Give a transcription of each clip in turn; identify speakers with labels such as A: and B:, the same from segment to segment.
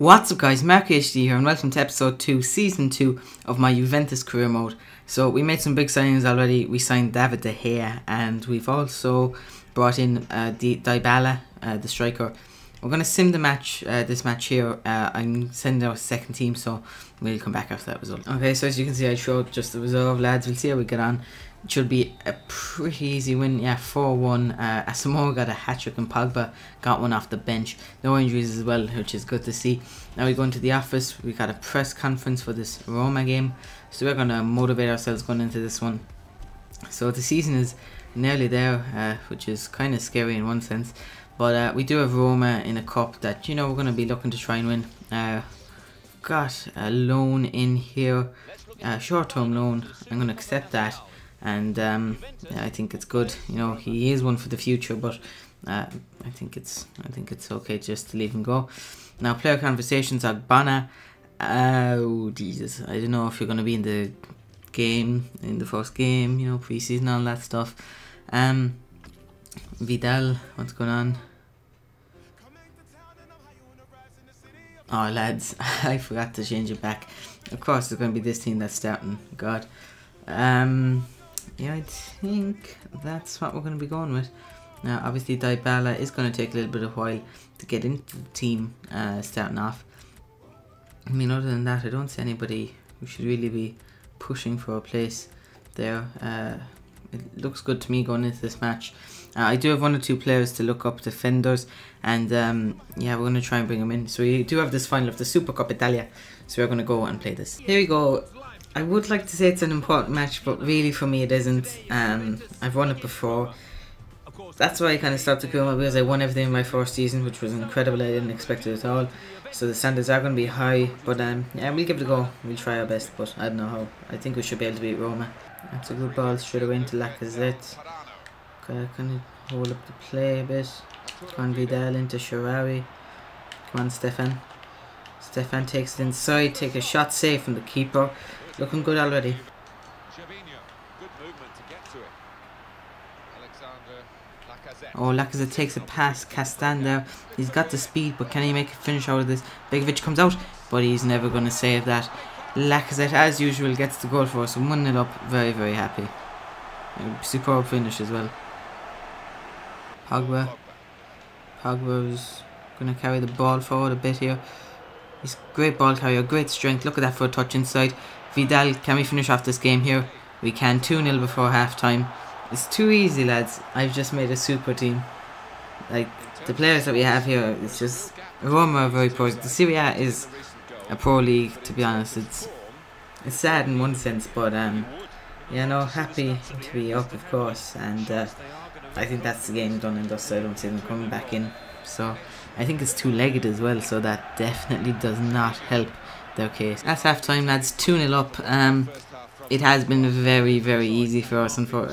A: What's up guys, MarkieHD here and welcome to episode 2, season 2 of my Juventus career mode. So we made some big signings already. We signed David De Gea and we've also brought in Dybala, the striker. We're going to sim the match, this match here. I'm sending out a second team, so we'll come back after that result. Okay, so as you can see I showed just the reserve lads. We'll see how we get on. It should be a pretty easy win, yeah, 4-1. Asamoah got a hat-trick and Pogba got one off the bench. No injuries as well, which is good to see. Now we go into the office. We got a press conference for this Roma game, so we're going to motivate ourselves going into this one. So the season is nearly there, which is kind of scary in one sense. But we do have Roma in a cup that, you know, we're going to be looking to try and win. Got a loan in here, a short-term loan. I'm going to accept that. And yeah, I think it's good. You know, he is one for the future, but I think it's okay just to leave him go. Now, player conversations. Agbana. Oh Jesus, I don't know if you're going to be in the game, in the first game. You know, preseason, all that stuff. Vidal, what's going on? Oh lads, I forgot to change it back. Of course, it's going to be this team that's starting. God. Yeah, I think that's what we're going to be going with. Now, obviously, Dybala is going to take a little bit of a while to get into the team starting off. I mean, other than that, I don't see anybody who should really be pushing for a place there. It looks good to me going into this match. I do have one or two players to look up, defenders, and yeah, we're going to try and bring them in. So we do have this final of the Supercoppa Italia, so we're going to go and play this. Here we go. I would like to say it's an important match, but really for me it isn't. I've won it before. That's why I kind of stopped the career, because I won everything in my first season, which was incredible. I didn't expect it at all. So the standards are going to be high, but yeah, we'll give it a go. We'll try our best, but I don't know how. I think we should be able to beat Roma. That's a good ball straight away into Lacazette. Kind of hold up the play a bit. Come on, Vidal into Sharawi. Come on, Stefan. Stefan takes it inside, take a shot safe from the keeper. Looking good already. Oh, Lacazette takes a pass. Castan there. He's got the speed, but can he make a finish out of this? Begovic comes out, but he's never going to save that. Lacazette, as usual, gets the goal for us. 1-0 up. Very, very happy. Superb finish as well. Pogba. Pogba's going to carry the ball forward a bit here. He's a great ball carrier, great strength. Look at that for a touch inside. Vidal, can we finish off this game here? We can. 2-0 before half time. It's too easy, lads. I've just made a super team. Like, the players that we have here, it's just... Roma are very poor. The Serie A is a pro league, to be honest. It's sad in one sense, but yeah, no, happy to be up, of course. And I think that's the game done and dusted. I don't see them coming back in. So I think it's two-legged as well, so that definitely does not help their case. That's half time, lads. 2-0 up. It has been very, very easy for us, and for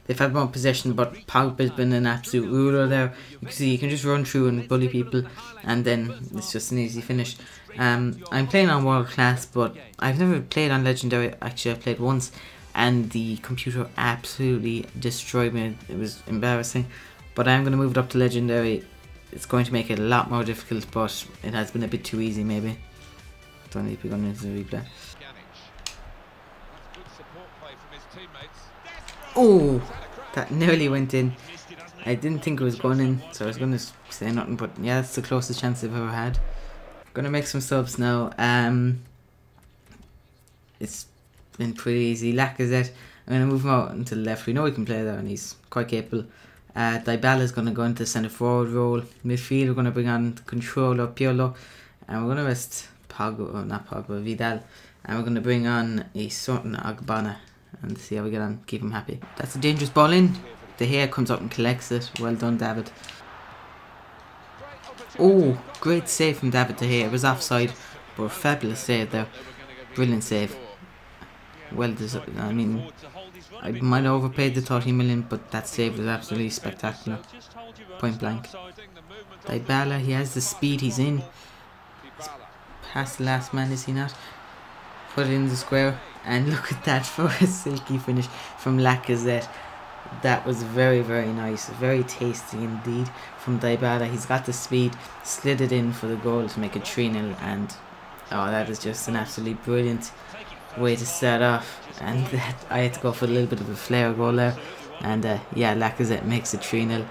A: they've had more possession, but Pogba's been an absolute ruler there. You can see he can just run through and bully people, and then it's just an easy finish. I'm playing on world class, but I've never played on legendary. Actually, I played once, and the computer absolutely destroyed me. It was embarrassing, but I'm going to move it up to legendary. It's going to make it a lot more difficult, but it has been a bit too easy maybe. Don't need to be going into the replay. Oh, that nearly went in. I didn't think it was going in, so I was going to say nothing, but yeah, that's the closest chance I've ever had. Gonna make some subs now. It's been pretty easy. Lacazette, I'm going to move him out into the left. We know he can play there and he's quite capable. Dybala is going to go into the centre forward role. Midfield, we're going to bring on the controller, Pirlo. And we're going to rest Pogba, or not Pogba, Vidal. And we're going to bring on a certain Agbana and see how we get on. Keep him happy. That's a dangerous ball in. De Gea comes up and collects it. Well done, David. Oh, great save from David De Gea. It was offside, but a fabulous save there. Brilliant save. Well deserved. I mean, I might have overpaid the 30 million, but that save was absolutely spectacular. Point blank. Dybala, he has the speed, he's in. He's past the last man, is he not? Put it in the square, and look at that for a silky finish from Lacazette. That was very, very nice. Very tasty indeed from Dybala. He's got the speed, slid it in for the goal to make it 3-0, and oh, that is just an absolutely brilliant way to start off. And I had to go for a little bit of a flare goal there. And yeah, Lacazette makes it 3-0.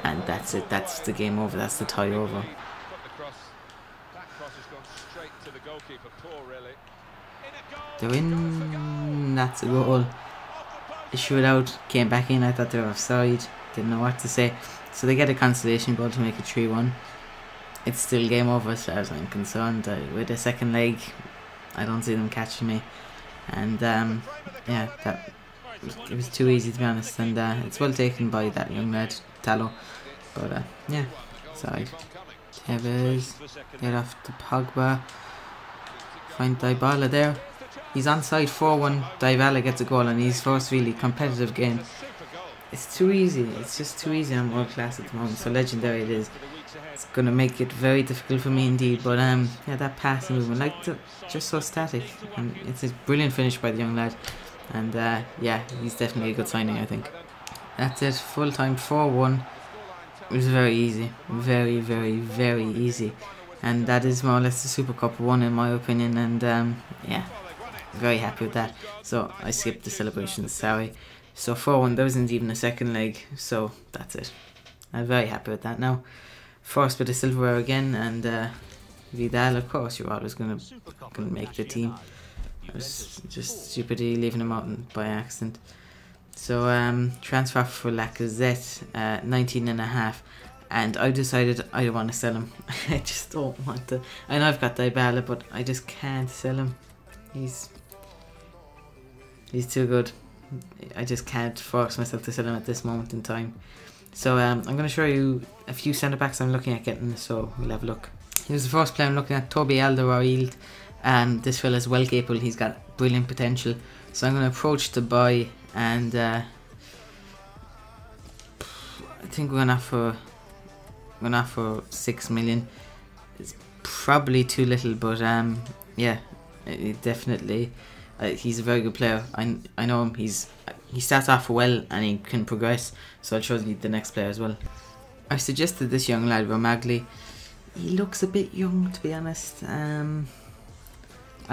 A: And that's it. That's the game over. That's the tie over. They're in. That's a goal. The shootout came back in. I thought they were offside. Didn't know what to say. So they get a consolation goal to make it 3-1. It's still game over as far as I'm concerned. With the second leg, I don't see them catching me. And yeah, it was too easy, to be honest. And it's well taken by that young lad, Tallow. But yeah, side. Tevez, get off to Pogba. Find Dybala there. He's onside 4-1. Dybala gets a goal in his first really competitive game. It's too easy. It's just too easy on world class at the moment. So legendary it is. It's going to make it very difficult for me indeed. But yeah, that passing movement, like just so static. And it's a brilliant finish by the young lad. And yeah, he's definitely a good signing, I think. That's it. Full time 4-1. It was very easy. Very, very, very easy. And that is more or less the Super Cup 1 in my opinion. And yeah, very happy with that. So I skipped the celebrations, sorry. So 4-1, there wasn't even a second leg. So that's it. I'm very happy with that now. First bit of silverware again. And Vidal, of course, you're always gonna make the team. I was just stupidly leaving him out by accident. So transfer for Lacazette, 19.5, and I decided I don't want to sell him. I just don't want to. I know I've got Dybala, but I just can't sell him. He's too good. I just can't force myself to sell him at this moment in time. So I'm going to show you a few centre backs I'm looking at getting. So we'll have a look. Here's the first player I'm looking at, Toby Alderweireld. And this fella's well capable. He's got brilliant potential. So I'm going to approach to buy, and I think we're going to offer 6 million. It's probably too little, but yeah, it definitely. He's a very good player. I know him. He starts off well and he can progress. So I'll show you the next player as well. I suggested this young lad, Romagli. He looks a bit young, to be honest. I'll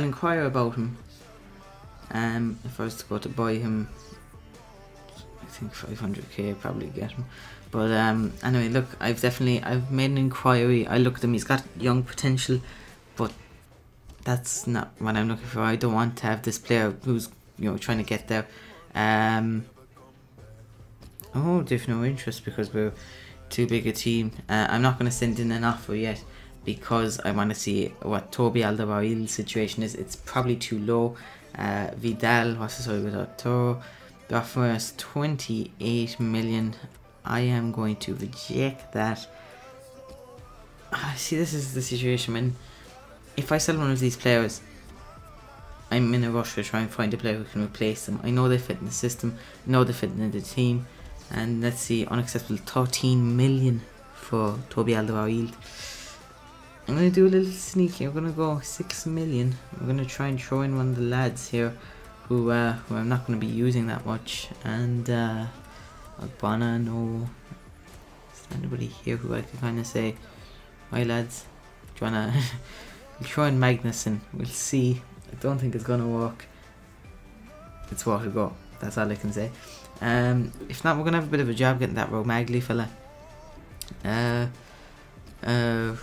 A: inquire about him. If I was to go to buy him, I think 500k probably get him. But anyway, look, I've made an inquiry. I looked at him. He's got young potential, but that's not what I'm looking for. I don't want to have this player who's trying to get there. Oh, they've no interest because we're too big a team. I'm not going to send in an offer yet, because I want to see what Toby Alderweireld's situation is. It's probably too low. Vidal, what's the story with Arturo? The offer is 28 million. I am going to reject that. See, this is the situation when, if I sell one of these players, I'm in a rush to try and find a player who can replace them. I know they fit in the system, I know they fit in the team. And let's see, unacceptable 13 million for Toby Alderweireld. I'm going to do a little sneaky. I'm going to go 6 million. I'm going to try and throw in one of the lads here who I'm not going to be using that much. And Agbana, no. Is there anybody here who I can kind of say, hi lads, do you want to we'll throw in Magnussen. We'll see. I don't think it's going to work. It's worth a go. That's all I can say. If not, we're going to have a bit of a job getting that Romagli fella.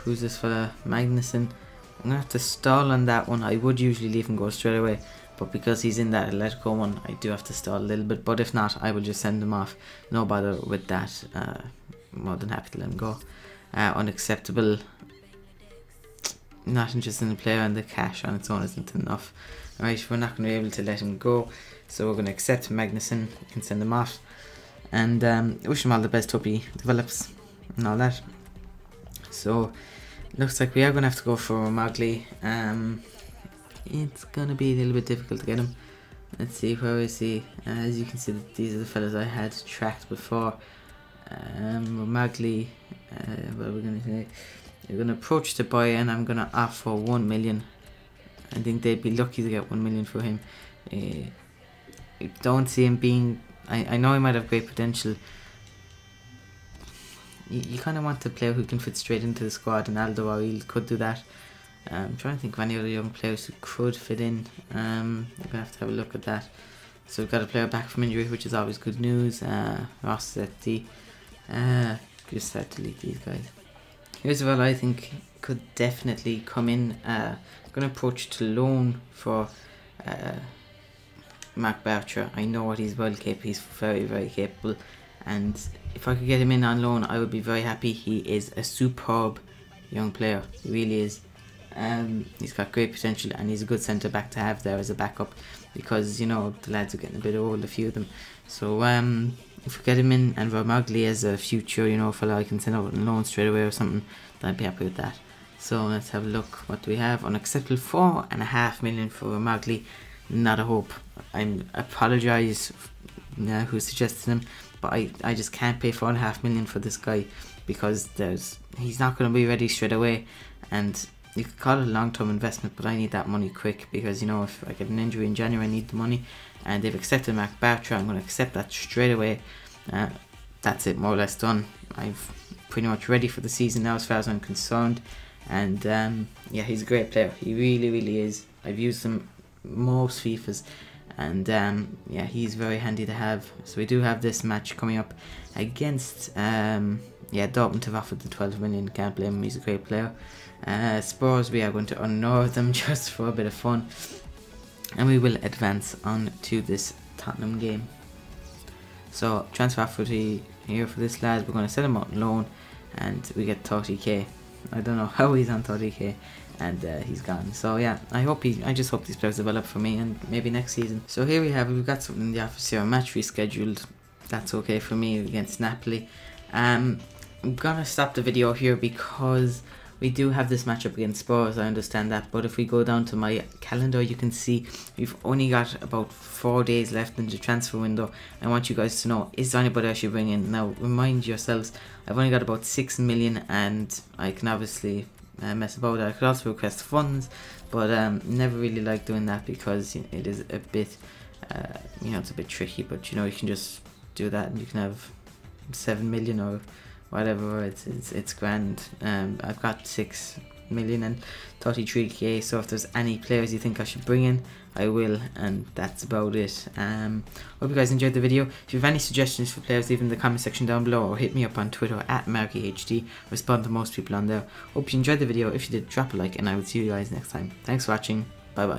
A: Who's this fella? Magnussen. I'm going to have to stall on that one. I would usually leave him go straight away, but because he's in that Atletico one, I do have to stall a little bit. But if not, I will just send him off. No bother with that. More than happy to let him go. Unacceptable. Not interested in the player, and the cash on its own isn't enough. Alright, we're not going to be able to let him go, so we're going to accept Magnussen. We can send him off. And wish him all the best. Hope he develops and all that. So looks like we are going to have to go for Romagli. It's going to be a little bit difficult to get him. Let's see, where is he? As you can see, these are the fellas I had tracked before. Romagli, what are we going to say? We're going to approach to buy, and I'm going to offer 1 million. I think they'd be lucky to get 1 million for him. I don't see him being I know he might have great potential. You kind of want a player who can fit straight into the squad, and Alderweireld could do that. I'm trying to think of any other young players who could fit in. We're going to have a look at that. So we've got a player back from injury, which is always good news. Rossetti. Just start to delete these guys. Here's what I think could definitely come in. I'm going to approach to loan for Mark Bartra. I know what he's well capable. He's very, very capable. And if I could get him in on loan, I would be very happy. He is a superb young player. He really is. He's got great potential, and he's a good centre back to have there as a backup, because you know the lads are getting a bit old, a few of them. So if we get him in, and Romagli as a future, you know, fella I can send out on loan straight away or something, then I'd be happy with that. So let's have a look. What do we have? Unacceptable 4.5 million for Romagli. Not a hope. I apologise who suggested him, but I just can't pay 4.5 million for this guy, because he's not going to be ready straight away. And you could call it a long-term investment, but I need that money quick, because you know, if I get an injury in January, I need the money, and they've accepted Mark Bartra. I'm going to accept that straight away. That's it, more or less done. I'm pretty much ready for the season now as far as I'm concerned. And yeah, he's a great player. He really, really is. I've used him most FIFAs, and yeah, he's very handy to have. So we do have this match coming up against yeah, Dortmund have offered the 12 million. Can't blame him, he's a great player. Spurs, we are going to unnerve them just for a bit of fun, and we will advance on to this Tottenham game. So transfer fee here for this lad. We're going to sell him out on loan, and we get 30k. I don't know how he's on 30k, and he's gone. So yeah, I just hope these players develop for me, and maybe next season. So here we've got something in the office here. A match rescheduled. That's okay for me against Napoli. I'm gonna stop the video here because we do have this matchup against Spurs, I understand that, but if we go down to my calendar, you can see we've only got about 4 days left in the transfer window. I want you guys to know, is there anybody I should bring in? Now, remind yourselves, I've only got about 6 million, and I can obviously mess about. I could also request funds, but never really like doing that, because it is a bit, you know, it's a bit tricky, but you know, you can just do that, and you can have 7 million or whatever. It's grand. I've got 6 million and 33k, so if there's any players you think I should bring in, I will, and that's about it. Hope you guys enjoyed the video. If you have any suggestions for players, leave in the comment section down below, or hit me up on Twitter at MarkieHD. Respond to most people on there. Hope you enjoyed the video. If you did, drop a like, and I will see you guys next time. Thanks for watching. Bye bye.